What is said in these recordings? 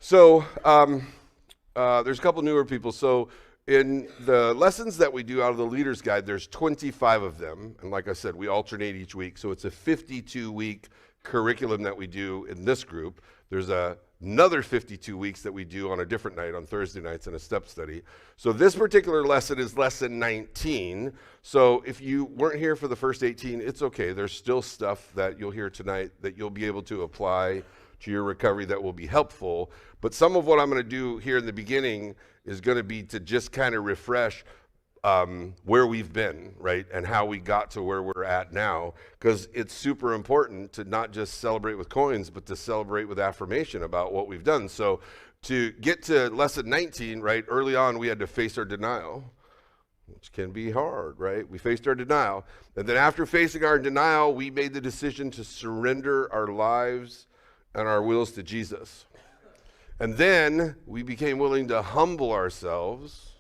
So there's a couple newer people. So in the lessons that we do out of the Leader's Guide, there's 25 of them. And like I said, we alternate each week. So it's a 52-week curriculum that we do in this group. There's another 52 weeks that we do on a different night, on Thursday nights, in a step study. So this particular lesson is lesson 19. So if you weren't here for the first 18, it's okay. There's still stuff that you'll hear tonight that you'll be able to apply to your recovery that will be helpful. But some of what I'm going to do here in the beginning is going to be to just kind of refresh where we've been, right? And how we got to where we're at now. Because it's super important to not just celebrate with coins, but to celebrate with affirmation about what we've done. So to get to lesson 19, right, early on we had to face our denial, which can be hard, right? We faced our denial. And then after facing our denial, we made the decision to surrender our lives and our wills to Jesus. And then we became willing to humble ourselves,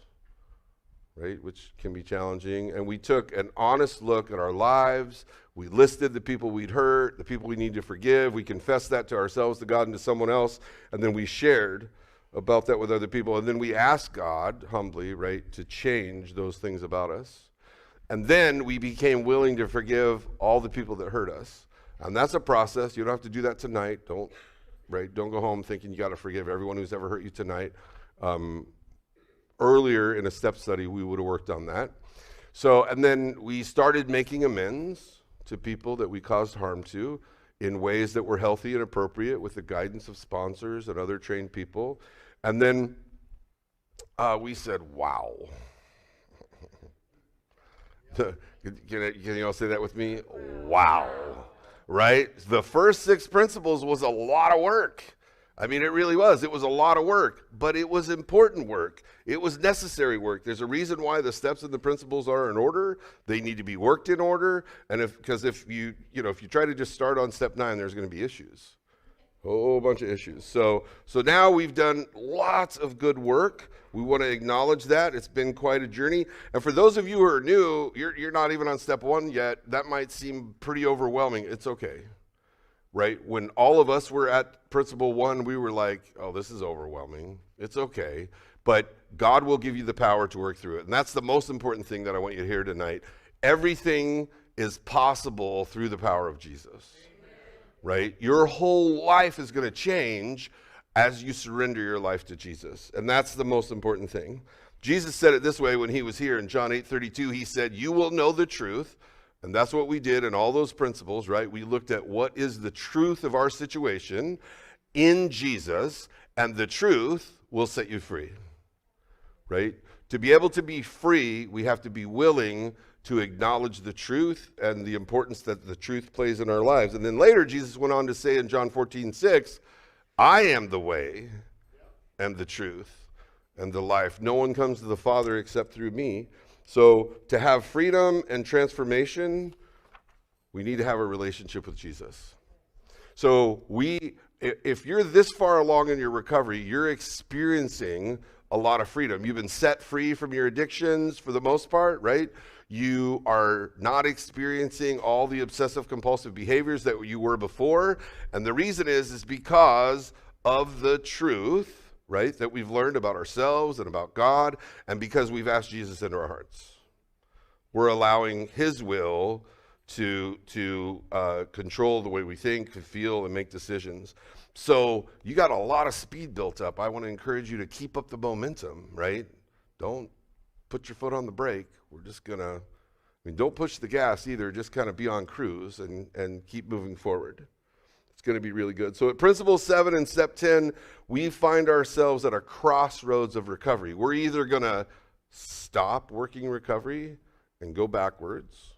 right, which can be challenging. And we took an honest look at our lives. We listed the people we'd hurt, the people we need to forgive. We confessed that to ourselves, to God, and to someone else. And then we shared about that with other people. And then we asked God, humbly, right, to change those things about us. And then we became willing to forgive all the people that hurt us. And that's a process. You don't have to do that tonight. Don't go home thinking you got to forgive everyone who's ever hurt you tonight. Earlier in a step study, we would have worked on that. So, and then we started making amends to people that we caused harm to in ways that were healthy and appropriate with the guidance of sponsors and other trained people. And then we said, wow. Can you all say that with me? Wow. Right? The first 6 principles was a lot of work. I mean, it really was. It was a lot of work, but it was important work. It was necessary work. There's a reason why the steps and the principles are in order. They need to be worked in order. And if you try to just start on step 9, there's going to be issues. A whole bunch of issues. So now we've done lots of good work. We want to acknowledge that. It's been quite a journey. And for those of you who are new, you're not even on step 1 yet. That might seem pretty overwhelming. It's okay, right? When all of us were at principle 1, we were like, oh, this is overwhelming. It's okay. But God will give you the power to work through it. And that's the most important thing that I want you to hear tonight. Everything is possible through the power of Jesus. Right? Your whole life is going to change as you surrender your life to Jesus. And that's the most important thing. Jesus said it this way when he was here in John 8:32. He said, you will know the truth. And that's what we did in all those principles, right? We looked at what is the truth of our situation in Jesus, and the truth will set you free, right? To be able to be free, we have to be willing to acknowledge the truth and the importance that the truth plays in our lives. And then later, Jesus went on to say in John 14:6, I am the way and the truth and the life. No one comes to the Father except through me. So to have freedom and transformation, we need to have a relationship with Jesus. So if you're this far along in your recovery, you're experiencing a lot of freedom. You've been set free from your addictions for the most part, right? You are not experiencing all the obsessive compulsive behaviors that you were before. And the reason is because of the truth, right, that we've learned about ourselves and about God, and because we've asked Jesus into our hearts. We're allowing his will to control the way we think, feel, and make decisions. So you got a lot of speed built up. I want to encourage you to keep up the momentum, right? Don't put your foot on the brake. We're just going to, don't push the gas either. Just kind of be on cruise and keep moving forward. It's going to be really good. So at Principle 7 and Step 10, we find ourselves at a crossroads of recovery. We're either going to stop working recovery and go backwards,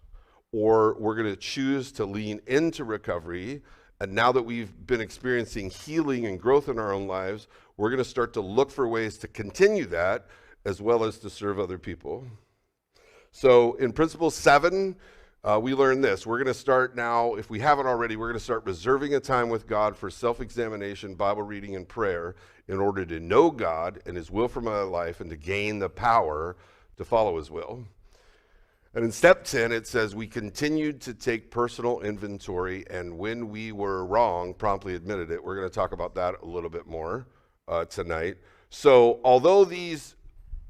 or we're going to choose to lean into recovery. And now that we've been experiencing healing and growth in our own lives, we're going to start to look for ways to continue that as well as to serve other people. So in Principle 7, we learned this. We're going to start now, if we haven't already, we're going to start reserving a time with God for self-examination, Bible reading, and prayer in order to know God and his will for my life and to gain the power to follow his will. And in step 10, it says, we continued to take personal inventory, and when we were wrong, promptly admitted it. We're going to talk about that a little bit more tonight. So although these,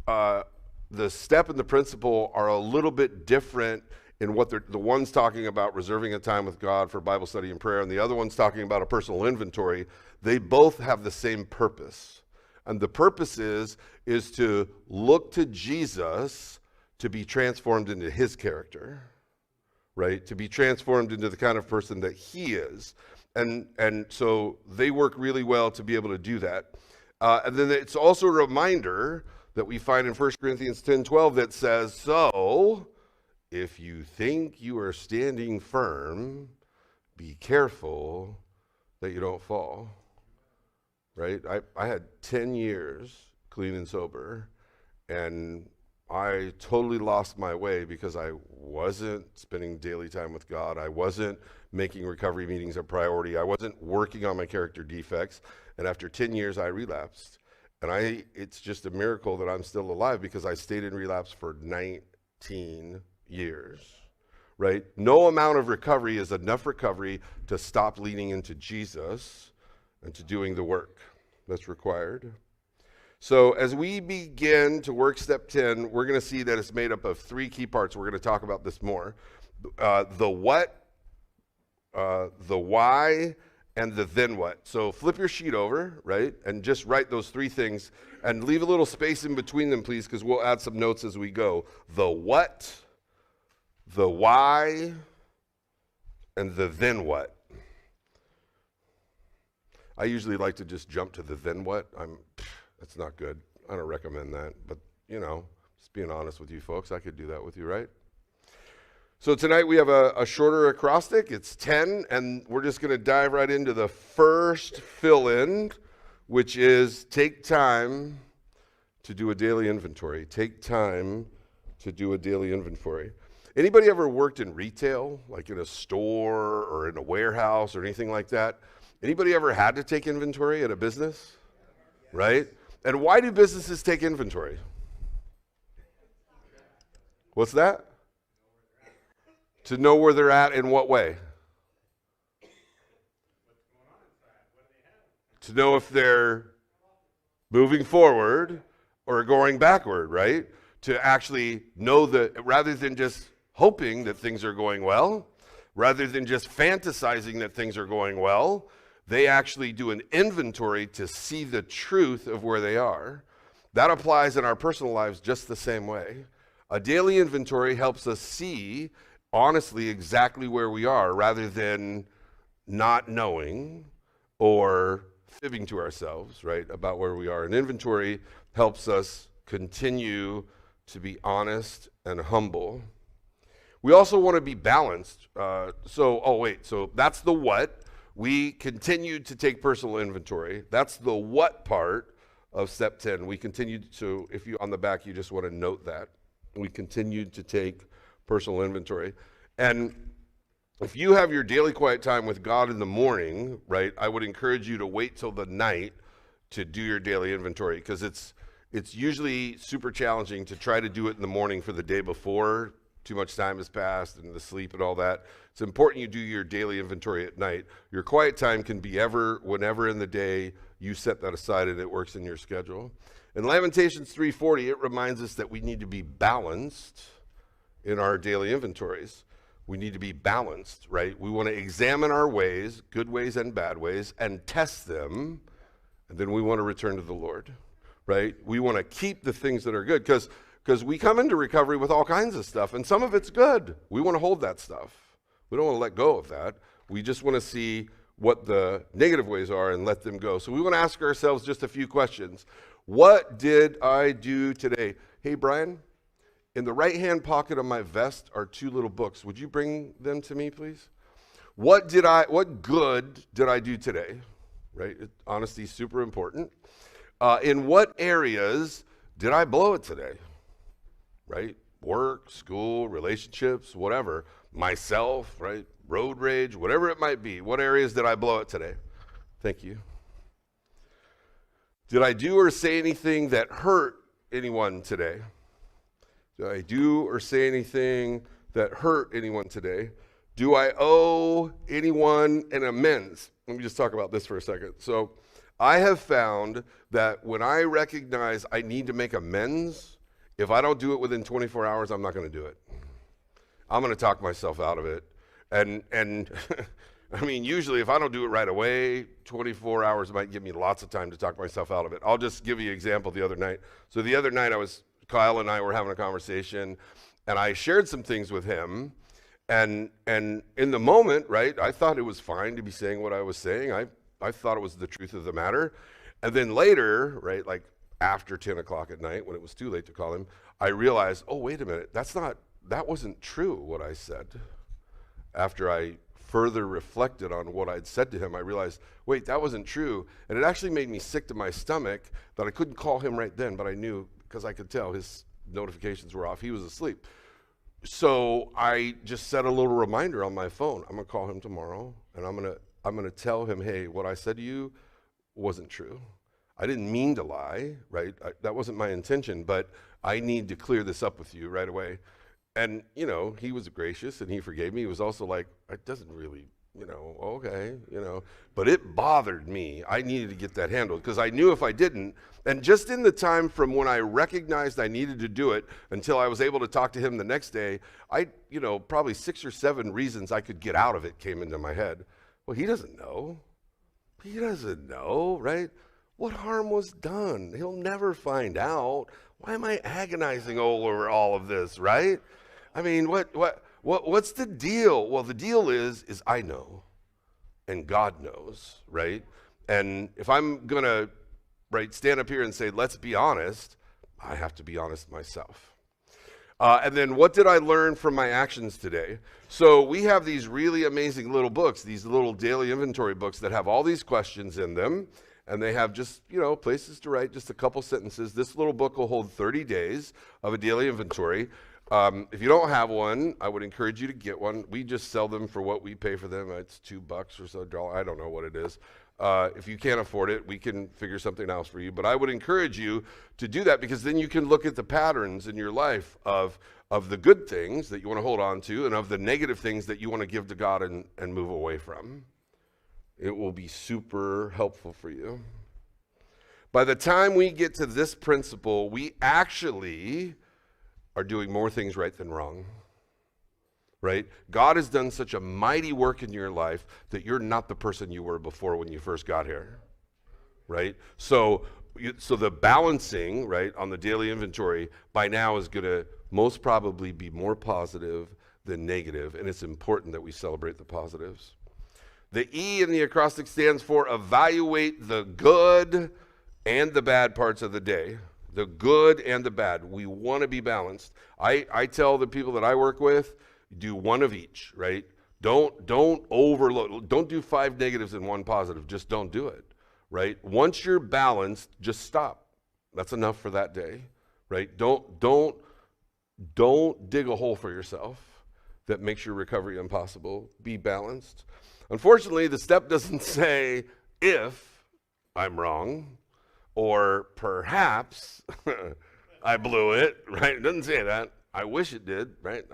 the step and the principle are a little bit different in what the one's talking about reserving a time with God for Bible study and prayer, and the other one's talking about a personal inventory, they both have the same purpose. And the purpose is to look to Jesus to be transformed into his character, right? To be transformed into the kind of person that he is. And so they work really well to be able to do that. And then it's also a reminder that we find in 1 Corinthians 10:12 that says, so if you think you are standing firm, be careful that you don't fall, right? I had 10 years clean and sober, and I totally lost my way because I wasn't spending daily time with God. I wasn't making recovery meetings a priority. I wasn't working on my character defects. And after 10 years, I relapsed. And it's just a miracle that I'm still alive because I stayed in relapse for 19 years, right? No amount of recovery is enough recovery to stop leaning into Jesus and to doing the work that's required. So as we begin to work step 10, we're going to see that it's made up of three key parts. We're going to talk about this more. The what, the why, and the then what. So flip your sheet over, right? And just write those three things and leave a little space in between them, please, because we'll add some notes as we go. The what, the why, and the then what. I usually like to just jump to the then what. That's not good. I don't recommend that. But, just being honest with you folks, I could do that with you, right? So tonight we have a shorter acrostic. It's 10, and we're just going to dive right into the first fill-in, which is take time to do a daily inventory. Take time to do a daily inventory. Anybody ever worked in retail, like in a store or in a warehouse or anything like that? Anybody ever had to take inventory at a business? Right? And why do businesses take inventory? What's that? To know where they're at in what way? To know if they're moving forward or going backward, right? To actually know that rather than just hoping that things are going well, rather than just fantasizing that things are going well, they actually do an inventory to see the truth of where they are. That applies in our personal lives just the same way. A daily inventory helps us see honestly exactly where we are rather than not knowing or fibbing to ourselves, right, about where we are. An inventory helps us continue to be honest and humble. We also want to be balanced. So that's the what. We continued to take personal inventory. That's the what part of step 10. We continued to, if you on the back, you just want to note that. We continued to take personal inventory. And if you have your daily quiet time with God in the morning, right, I would encourage you to wait till the night to do your daily inventory, because it's usually super challenging to try to do it in the morning for the day before. Too much time has passed and the sleep and all that. It's important you do your daily inventory at night. Your quiet time can be whenever in the day you set that aside and it works in your schedule. In Lamentations 3:40, it reminds us that we need to be balanced in our daily inventories. We need to be balanced, right? We want to examine our ways, good ways and bad ways, and test them, and then we want to return to the Lord, right? We want to keep the things that are good, because we come into recovery with all kinds of stuff, and some of it's good. We want to hold that stuff. We don't want to let go of that. We just want to see what the negative ways are and let them go. So we want to ask ourselves just a few questions. What did I do today? Hey, Brian, in the right-hand pocket of my vest are two little books. Would you bring them to me, please? What good did I do today? Right? Honesty is super important. In what areas did I blow it today? Right? Work, school, relationships, whatever. Myself, right? Road rage, whatever it might be. What areas did I blow it today? Thank you. Did I do or say anything that hurt anyone today? Did I do or say anything that hurt anyone today? Do I owe anyone an amends? Let me just talk about this for a second. So I have found that when I recognize I need to make amends, if I don't do it within 24 hours, I'm not going to do it. I'm going to talk myself out of it. And I mean, usually if I don't do it right away, 24 hours might give me lots of time to talk myself out of it. I'll just give you an example the other night. So the other night Kyle and I were having a conversation, and I shared some things with him. And in the moment, right, I thought it was fine to be saying what I was saying. I thought it was the truth of the matter. And then later, right, like after 10 o'clock at night, when it was too late to call him, I realized, oh, wait a minute, that wasn't true what I said. After I further reflected on what I'd said to him, I realized, wait, that wasn't true. And it actually made me sick to my stomach that I couldn't call him right then, but I knew because I could tell his notifications were off. He was asleep. So I just set a little reminder on my phone. I'm gonna call him tomorrow, and I'm gonna tell him, hey, what I said to you wasn't true. I didn't mean to lie, right? That wasn't my intention, but I need to clear this up with you right away. And, he was gracious and he forgave me. He was also like, it doesn't really, okay, but it bothered me. I needed to get that handled because I knew if I didn't, and just in the time from when I recognized I needed to do it until I was able to talk to him the next day, probably 6 or 7 reasons I could get out of it came into my head. Well, he doesn't know. He doesn't know, right? What harm was done? He'll never find out. Why am I agonizing over all of this, right? I mean, what's the deal? Well, the deal is I know, and God knows, right? And if I'm gonna, stand up here and say, let's be honest, I have to be honest myself. And then what did I learn from my actions today? So we have these really amazing little books, these little daily inventory books that have all these questions in them. And they have just, places to write just a couple sentences. This little book will hold 30 days of a daily inventory. If you don't have one, I would encourage you to get one. We just sell them for what we pay for them. It's $2 or so. I don't know what it is. If you can't afford it, we can figure something else for you. But I would encourage you to do that because then you can look at the patterns in your life of the good things that you want to hold on to and of the negative things that you want to give to God and move away from. It will be super helpful for you. By the time we get to this principle, we actually are doing more things right than wrong, right? God has done such a mighty work in your life that you're not the person you were before when you first got here, right? So the balancing, right, on the daily inventory by now is going to most probably be more positive than negative, and it's important that we celebrate the positives. The E in the acrostic stands for evaluate the good and the bad parts of the day. The good and the bad. We want to be balanced. I tell the people that I work with, do one of each, right? Don't overload. Don't do 5 negatives and 1 positive. Just don't do it, right? Once you're balanced, just stop. That's enough for that day, right? Don't dig a hole for yourself that makes your recovery impossible. Be balanced. Unfortunately, the step doesn't say if I'm wrong or perhaps I blew it, right? It doesn't say that. I wish it did, right?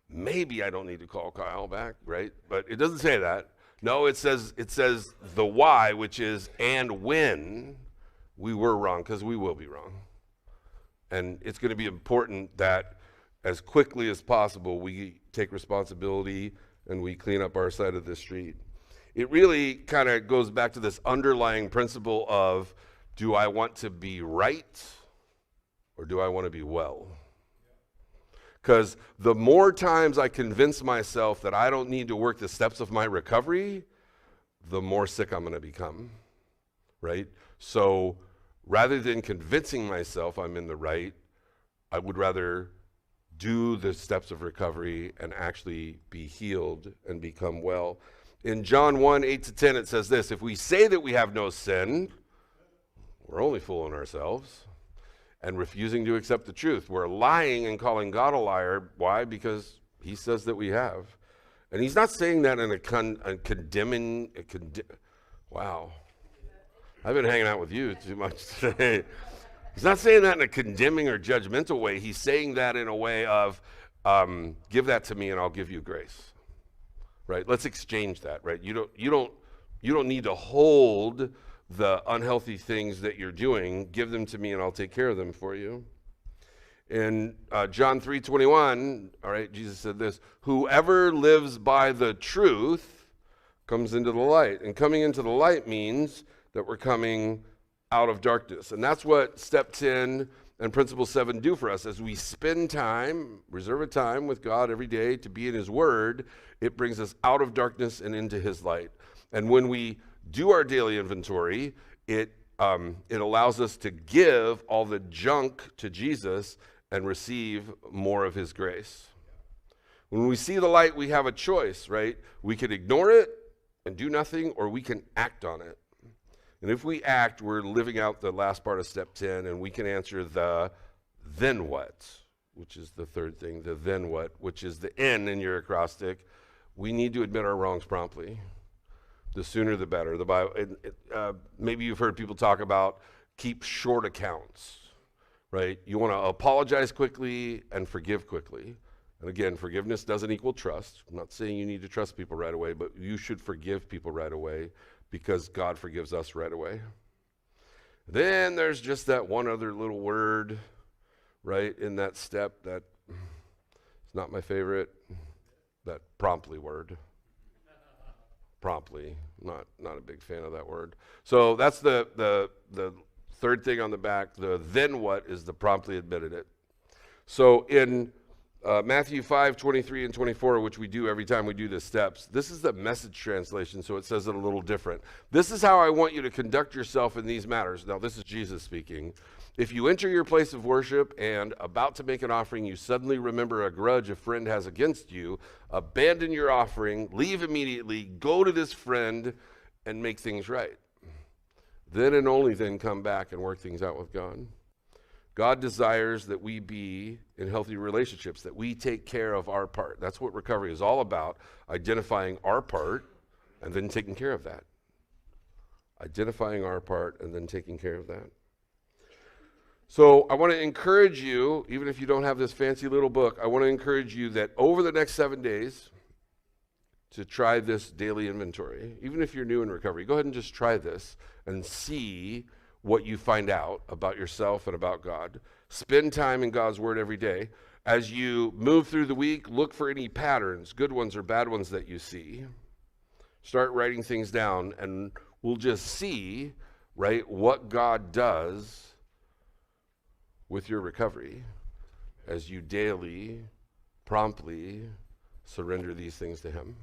Maybe I don't need to call Kyle back, right? But it doesn't say that. No, it says the why, which is and when we were wrong, because we will be wrong. And it's going to be important that as quickly as possible we take responsibility and we clean up our side of the street. It really kind of goes back to this underlying principle of, do I want to be right or do I want to be well? Because the more times I convince myself that I don't need to work the steps of my recovery, the more sick I'm going to become, right? So rather than convincing myself I'm in the right, I would rather do the steps of recovery and actually be healed and become well. In John 1:8-10, it says this: if we say that we have no sin, we're only fooling ourselves and refusing to accept the truth. We're lying and calling God a liar. Why? Because he says that we have. And he's not saying that in a condemning, wow. I've been hanging out with you too much today. He's not saying that in a condemning or judgmental way. He's saying that in a way of, give that to me and I'll give you grace, right? Let's exchange that, right? You don't need to hold the unhealthy things that you're doing, give them to me and I'll take care of them for you. In John 3:21, all right, Jesus said this, whoever lives by the truth comes into the light. And coming into the light means that we're coming out of darkness. And that's what step 10 and principle 7 do for us. As we spend time, reserve a time with God every day to be in his word, it brings us out of darkness and into his light. And when we do our daily inventory, it allows us to give all the junk to Jesus and receive more of his grace. When we see the light, we have a choice, right? We can ignore it and do nothing, or we can act on it. And if we act, we're living out the last part of step 10, and we can answer the then what, which is the third thing, the then what, which is the N in your acrostic. We need to admit our wrongs promptly. The sooner the better. The Bible, maybe you've heard people talk about keep short accounts, right? You want to apologize quickly and forgive quickly. And again, forgiveness doesn't equal trust. I'm not saying you need to trust people right away, but you should forgive people right away because God forgives us right away. Then there's just that one other little word, right, in that step that is not my favorite, that promptly word. Promptly, not a big fan of that word. So that's the third thing on the back. The then what is the promptly admitted it. So in Matthew 5:23 and 24, which we do every time we do the steps, this is the Message translation, so it says it a little different. This is how I want you to conduct yourself in these matters. Now, this is Jesus speaking. If you enter your place of worship and about to make an offering, you suddenly remember a grudge a friend has against you, abandon your offering, leave immediately, go to this friend, and make things right. Then and only then come back and work things out with God. God desires that we be in healthy relationships, that we take care of our part. That's what recovery is all about, identifying our part and then taking care of that. Identifying our part and then taking care of that. So I want to encourage you, even if you don't have this fancy little book, I want to encourage you that over the next 7 days to try this daily inventory. Even if you're new in recovery, go ahead and just try this and see what you find out about yourself and about God. Spend time in God's word every day. As you move through the week, look for any patterns, good ones or bad ones that you see. Start writing things down and we'll just see, right, what God does with your recovery as you daily, promptly surrender these things to him.